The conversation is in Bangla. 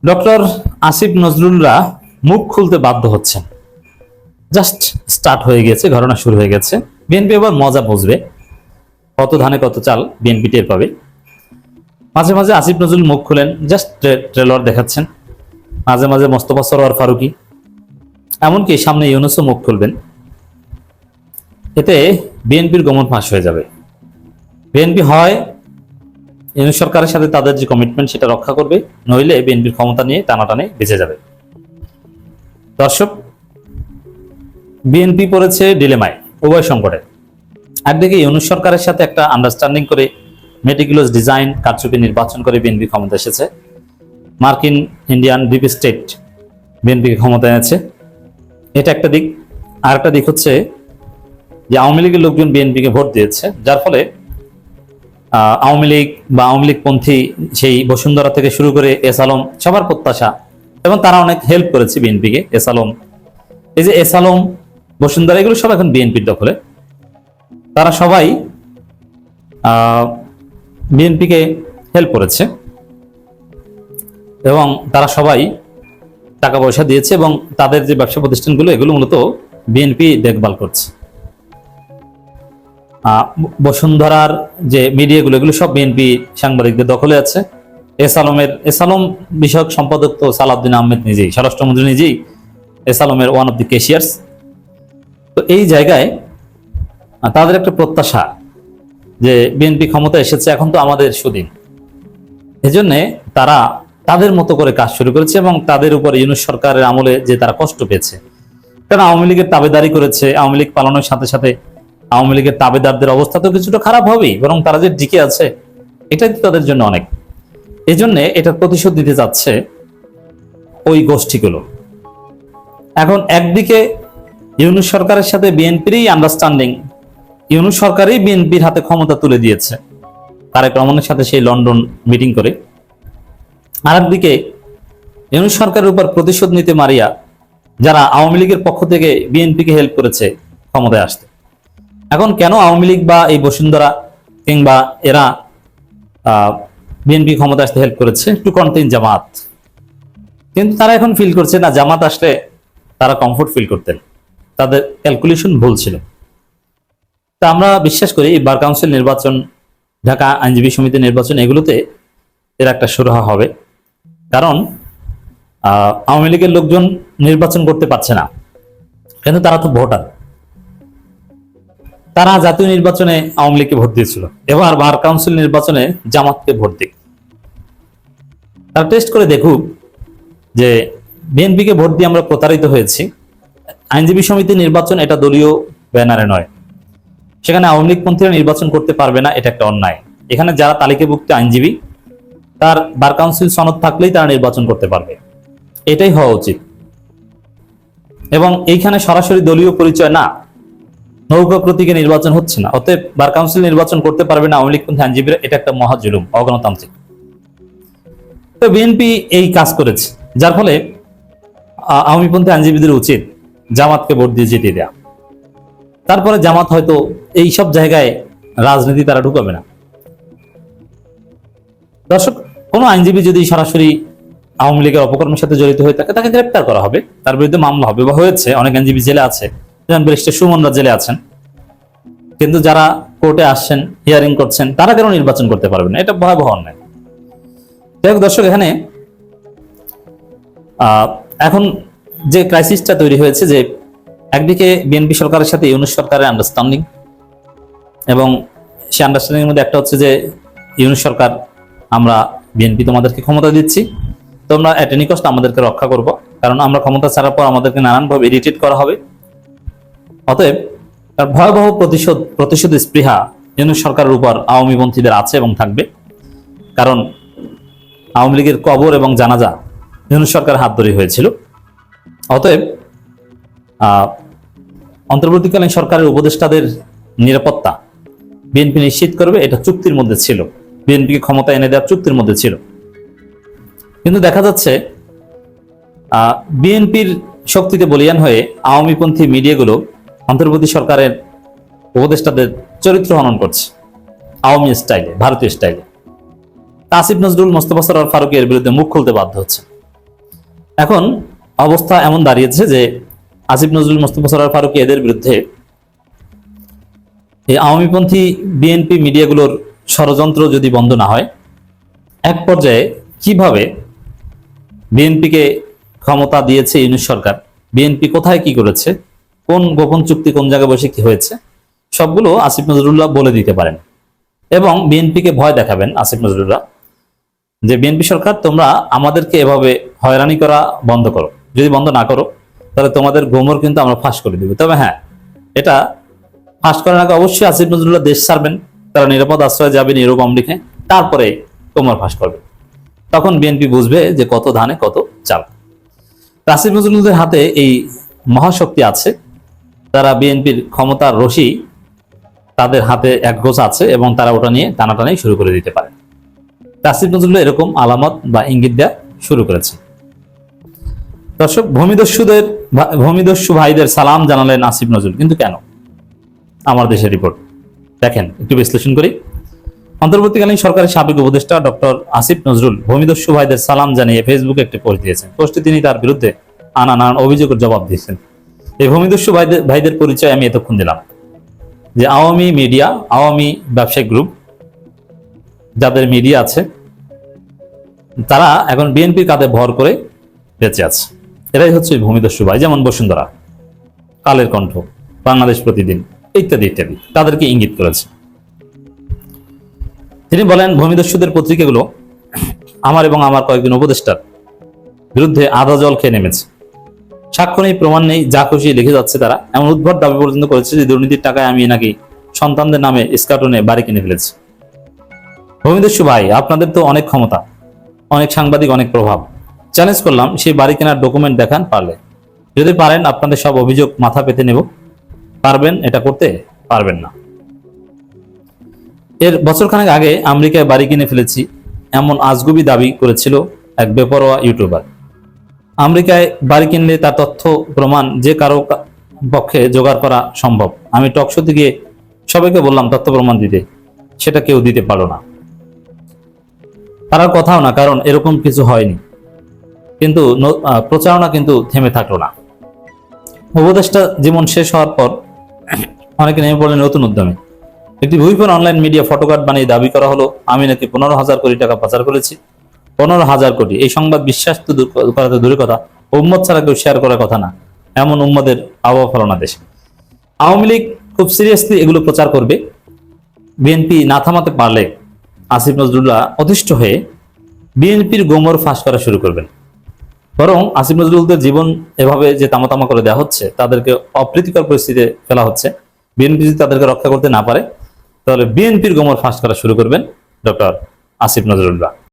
ডক্টর আসিফ নজরুলরা মুখ খুলতে বাধ্য হচ্ছেন। জাস্ট স্টার্ট হয়ে গেছে, ঘটনা শুরু হয়ে গেছে। বিএনপি এবার মজা বুঝবে, কত ধানে কত চাল বিএনপি টের পাবে। মাঝে মাঝে আসিফ নজরুল মুখ খুলেন, জাস্ট ট্রেলার দেখাচ্ছেন। মাঝে মাঝে মোস্তফা সরোয়ার ফারুকী, এমনকি সামনে ইউনূসও মুখ খুলবেন। এতে বিএনপির গোমর ফাঁস হয়ে যাবে। বিএনপি হয় ইউনূস সরকারের সাথে তাদের যে কমিটমেন্ট সেটা রক্ষা করবে, নইলে বিএনপির ক্ষমতা নিয়ে টানাটানে বেঁচে যাবে। দর্শক, বিএনপি পড়েছে ডিলেমায়, উভয় সংকটে। একদিকে ইউনূস সরকারের সাথে একটা আন্ডারস্ট্যান্ডিং করে মেটিকুলাস ডিজাইন কারচুপি নির্বাচন করে বিএনপি ক্ষমতা এসেছে। মার্কিন ইন্ডিয়ান ডিপ স্টেট বিএনপিকে ক্ষমতা এনেছে, এটা একটা দিক। আর একটা দিক হচ্ছে যে আওয়ামী লীগের লোকজন বিএনপিকে ভোট দিয়েছে, যার ফলে আওয়ামী লীগ বা আওয়ামী লীগ পন্থী সেই বসুন্ধরা থেকে শুরু করে এস আলম সবার প্রত্যাশা, এবং তারা অনেক হেল্প করেছে বিএনপিকে। এস আলম, এই যে এস আলম, বসুন্ধরা, এগুলো সব এখন বিএনপির দখলে। তারা সবাই বিএনপিকে হেল্প করেছে এবং তারা সবাই টাকা পয়সা দিয়েছে, এবং তাদের যে ব্যবসা প্রতিষ্ঠানগুলো এগুলো মূলত বিএনপি দেখভাল করছে। বসুন্ধরার যে মিডিয়াগুলো এগুলো সব বিএনপি সাংবাদিকদের দখলে আছে। এস আলম বিষয়ক সম্পাদক তো সালাউদ্দিন আহমেদ নিজেই, স্বরাষ্ট্রমন্ত্রী নিজেই এস আলমের ওয়ান অফ দি ক্যাশিয়ার্স। তো এই জায়গায় তাদের একটা প্রত্যাশা যে বিএনপি ক্ষমতা এসেছে, এখন তো আমাদের সুদিন। এজন্যে তারা তাদের মতো করে কাজ শুরু করেছে, এবং তাদের উপর ইউনূস সরকারের আমলে যে তারা কষ্ট পেয়েছে, কারণ আওয়ামী লীগের তাবেদারি করেছে। আওয়ামী লীগ পালানোর সাথে সাথে আওয়ামী লীগের তাবেদারদের অবস্থা তো কিছুটা খারাপ হবেই, বরং তারা যে টিকে আছে এটাই তো তাদের জন্য অনেক। এজন্য এটার প্রতিশোধ দিতে যাচ্ছে ওই গোষ্ঠীগুলো। এখন একদিকে ইউনূস সরকারের সাথে বিএনপিরই আন্ডারস্ট্যান্ডিং, ইউনূস সরকারই বিএনপির হাতে ক্ষমতা তুলে দিয়েছে তারেক রহমানের সাথে সেই লন্ডন মিটিং করে। আরেকদিকে ইউনূস সরকারের উপর প্রতিশোধ নিতে মারিয়া যারা আওয়ামী লীগের পক্ষ থেকে বিএনপিকে হেল্প করেছে ক্ষমতায় আসতে। এখন কেন আওয়ামী লীগ বা এই বসুন্ধরা কিংবা এরা বিএনপি ক্ষমতা আসতে হেল্প করেছে? টু কন্টেইন জামাত। কিন্তু তারা এখন ফিল করছে না, জামাত আসলে তারা কমফোর্ট ফিল করতেন, তাদের ক্যালকুলেশন ভুল ছিল। তা আমরা বিশ্বাস করি এই বার কাউন্সিল নির্বাচন, ঢাকা আইনজীবী সমিতি নির্বাচন, এগুলোতে এর একটা সুরাহা হবে। কারণ আওয়ামী লীগের লোকজন নির্বাচন করতে পারছে না, কিন্তু তারা তো ভোটার। তারা জাতীয় নির্বাচনে আওয়ামী লীগকে ভোট দিয়েছিল, এবার বার কাউন্সিল নির্বাচনে জামাতকে ভোট দিক। তারা টেস্ট করে দেখুক যে বিএনপিকে ভোট দিয়ে আমরা প্রতারিত হয়েছি। আইনজীবী সমিতি নির্বাচন এটা দলীয় ব্যানারে নয়, সেখানে আওয়ামী লীগ পন্থীরা নির্বাচন করতে পারবে না, এটা একটা অন্যায়। এখানে যারা তালিকাভুক্ত আইনজীবী, তার বার কাউন্সিল সনদ থাকলেই তারা নির্বাচন করতে পারবে, এটাই হওয়া উচিত। এবং এইখানে সরাসরি দলীয় পরিচয় না, নৌকা প্রতীকে নির্বাচন হচ্ছে না, অতএব বার কাউন্সিল নির্বাচন করতে পারবে না আওয়ামী লীগপন্থী আইনজীবীরা, এটা একটা মহা জুলুম, অগণতান্ত্রিক। তো বিএনপি এই কাজ করেছে, যার ফলে আওয়ামীপন্থী আইনজীবীদের উচিত জামাতকে ভোট দিয়ে জিতিয়ে দেয়া। তারপরে জামাত হয়তো এই সব জায়গায় রাজনীতি তারা ঢুকাবে না। দর্শক, কোন আইনজীবী যদি সরাসরি আওয়ামী লীগের অপকর্মের সাথে জড়িত হয়ে থাকে, তাকে গ্রেপ্তার করা হবে, তার বিরুদ্ধে মামলা হবে, বা হয়েছে। অনেক আইনজীবী জেলে আছে, যেমন ব্যারিস্টার সুমনরা জেলে আছেন। কিন্তু যারা কোর্টে আসছেন, হিয়ারিং করছেন, তারা কেন নির্বাচন করতে পারবে না? এটা ভয়াবহ অন্যায়। যাই হোক দর্শক, এখানে এখন যে ক্রাইসিসটা তৈরি হয়েছে, যে একদিকে বিএনপি সরকারের সাথে ইউনূস সরকারের আন্ডারস্ট্যান্ডিং, এবং সেই আন্ডারস্ট্যান্ডিং এর মধ্যে একটা হচ্ছে যে ইউনূস সরকার, আমরা বিএনপি তোমাদেরকে ক্ষমতা দিচ্ছি, তোমরা এট এনি কস্ট আমাদেরকে রক্ষা করবো, কারণ আমরা ক্ষমতা ছাড়ার পর আমাদেরকে নানানভাবে ইরিটেট করা হবে। অতএব তার ভয়াবহ প্রতিশোধ স্পৃহা ইউনূস সরকারের উপর আওয়ামীপন্থীদের আছে এবং থাকবে। কারণ আওয়ামী লীগের কবর এবং জানাজা ইউনূস সরকারের হাত ধরে হয়েছিল। অতএব অন্তর্বর্তীকালীন সরকারের উপদেষ্টাদের নিরাপত্তা বিএনপি নিশ্চিত করবে, এটা চুক্তির মধ্যে ছিল, বিএনপিকে ক্ষমতা এনে দেওয়ার চুক্তির মধ্যে ছিল। কিন্তু দেখা যাচ্ছে বিএনপির শক্তিতে বলিয়ান হয়ে আওয়ামীপন্থী মিডিয়াগুলো অন্তর্বর্তী সরকারের উপদেষ্টাদের চরিত্র হনন করছে, আওয়ামী স্টাইলে, ভারতীয় স্টাইলে। আসিফ নজরুল, মোস্তফা সরোয়ার ফারুকী এর বিরুদ্ধে মুখ খুলতে বাধ্য হচ্ছে। এখন অবস্থা এমন দাঁড়িয়েছে যে আসিফ নজরুল, মোস্তফা সরোয়ার ফারুকী এদের বিরুদ্ধে এই আওয়ামীপন্থী বিএনপি মিডিয়াগুলোর ষড়যন্ত্র যদি বন্ধ না হয়, এক পর্যায়ে কিভাবে বিএনপিকে ক্ষমতা দিয়েছে ইউনূস সরকার, বিএনপি কোথায় কি করেছে, কোন গোপন চুক্তি কোন জায়গায় বসে কি হয়েছে, সবগুলো আসিফ নজরুল্লাহ বলে দিতে পারেন এবং বিএনপিকে ভয় দেখাবেন আসিফ নজরুল্লাহ যে বিএনপি সরকার তোমরা আমাদেরকে এভাবে হয়রানি করা বন্ধ করো, যদি বন্ধ না করো তাহলে তোমাদের গোমর কিন্তু আমরা ফাঁস করে দিব। তবে হ্যাঁ, এটা ফাঁস করার আগে অবশ্যই আসিফ নজরুল্লাহ দেশ ছাড়বেন, তারা নিরাপদ আশ্রয়ে যাবেন ইউরোপ আমেরিকা, তারপরে গোমর ফাঁস করবে। তখন বিএনপি বুঝবে যে কত ধানে কত চাল। আসিফ নজরুলদের হাতে এই মহাশক্তি আছে, তারা বিএনপির ক্ষমতার রশি তাদের হাতে এক গোছ আছে এবং তারা ওটা নিয়ে টানাটানি শুরু করে দিতে পারে। আসিফ নজরুল এরকম আলামত বা ইঙ্গিত দেওয়া শুরু করেছে। দর্শক, ভূমিদস্যু ভাইদের সালাম জানালেন আসিফ নজরুল, কিন্তু কেন? আমার দেশের রিপোর্ট দেখেন, একটু বিশ্লেষণ করি। অন্তর্বর্তীকালীন সরকারের সাবেক উপদেষ্টা ডক্টর আসিফ নজরুল ভূমিদস্যু ভাইদের সালাম জানিয়ে ফেসবুকে একটি পোস্ট দিয়েছেন। পোস্টে তিনি তার বিরুদ্ধে নানান অভিযোগের জবাব দিয়েছেন। এই ভূমিদস্যু ভাইদের পরিচয় আমি এতক্ষণ দিলাম, যে আওয়ামী মিডিয়া, আওয়ামী ব্যবসায়িক গ্রুপ যাদের মিডিয়া আছে, তারা এখন বিএনপির কাঁধে ভর করে বেঁচে আছে। এরাই হচ্ছে ভূমিদস্যু ভাই, যেমন বসুন্ধরা, কালের কণ্ঠ, বাংলাদেশ প্রতিদিন ইত্যাদি ইত্যাদি, তাদেরকে ইঙ্গিত করেছে। তিনি বলেন, ভূমিদস্যুদের পত্রিকাগুলো আমার এবং আমার কয়েকজন উপদেষ্টার বিরুদ্ধে আধা জল খেয়ে নেমেছে। সাক্ষ্য নেই, প্রমাণ নেই, যা খুশি লিখে যাচ্ছে তারা। এমন উদ্ভট দাবি পর্যন্ত করেছে যে দুর্নীতির টাকায় আমি নাকি সন্তানদের নামে স্কাটনে বাড়ি কিনে ফেলেছি। ভূমিদস্যু ভাই, আপনাদের তো অনেক ক্ষমতা, অনেক সাংবাদিক, অনেক প্রভাব। চ্যালেঞ্জ করলাম, সেই বাড়ি কেনার ডকুমেন্ট দেখান পারলে। যদি পারেন আপনাদের সব অভিযোগ মাথা পেতে নেব। পারবেন এটা করতে? পারবেন না। এর বছরখানেক আগে আমেরিকায় বাড়ি কিনে ফেলেছি এমন আজগুবি দাবি করেছিল এক বেপরোয়া ইউটিউবার। আমেরিকায় বাড়ি কিনলে তার তথ্য প্রমাণ যে কারো পক্ষে জোগাড় করা সম্ভব। আমি টকশোতে গিয়ে সবাইকে বললাম তথ্য প্রমাণ দিতে, সেটা কেউ দিতে পারলো না। তার কথাও না, কারণ এরকম কিছু হয়নি। কিন্তু প্রচারণা কিন্তু থেমে থাকলো না। উপদেষ্টা জীবন শেষ হওয়ার পর অনেকে নেমে পড়লেন নতুন উদ্যমে। একটি ভুইফোন অনলাইন মিডিয়া ফটোকার্ড বানিয়ে দাবি করা হলো আমি নাকি 15,000 কোটি টাকা পাচার করেছি। 15,000 কোটি! এই সংবাদ বিশ্বাস তো করাতে দূরের কথা, উম্মত ছাড়া কেউ শেয়ার করার কথা না। এমন উম্মদের আবহাওয়া ফলনা দেশ। আওয়ামী লীগ খুব সিরিয়াসলি এগুলো প্রচার করবে। বিএনপি না থামাতে পারলে আসিফ নজরুল্লাহ অতিষ্ঠ হয়ে বিএনপির গোমর ফাঁস করা শুরু করবেন। বরং আসিফ নজরুলদের জীবন এভাবে যে তামাতামা করে দেওয়া হচ্ছে, তাদেরকে অপ্রীতিকর পরিস্থিতিতে ফেলা হচ্ছে, বিএনপি যদি তাদেরকে রক্ষা করতে না পারে, তাহলে বিএনপির গোমর ফাঁস করা শুরু করবেন ডক্টর আসিফ নজরুল্লাহ।